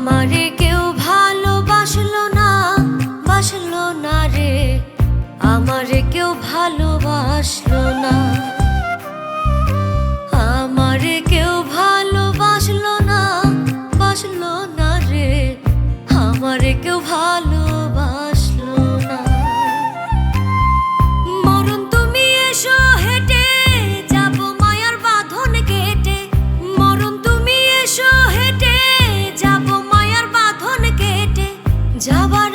আমারে কেউ ভালোবাসলো না, বাসলো না রে, আমারে কেউ ভালোবাসলো না। আমারে কেউ ভালোবাসলো না, বাসলো না রে, আমারে কেউ ভালোবাসলো না। মরণ তুমি এসো হেঁটে যাব মায়ার বাঁধন কেটে, মরণ তুমি এসো হেঁটে যাব মায়ার বাঁধন কেটে, যাবার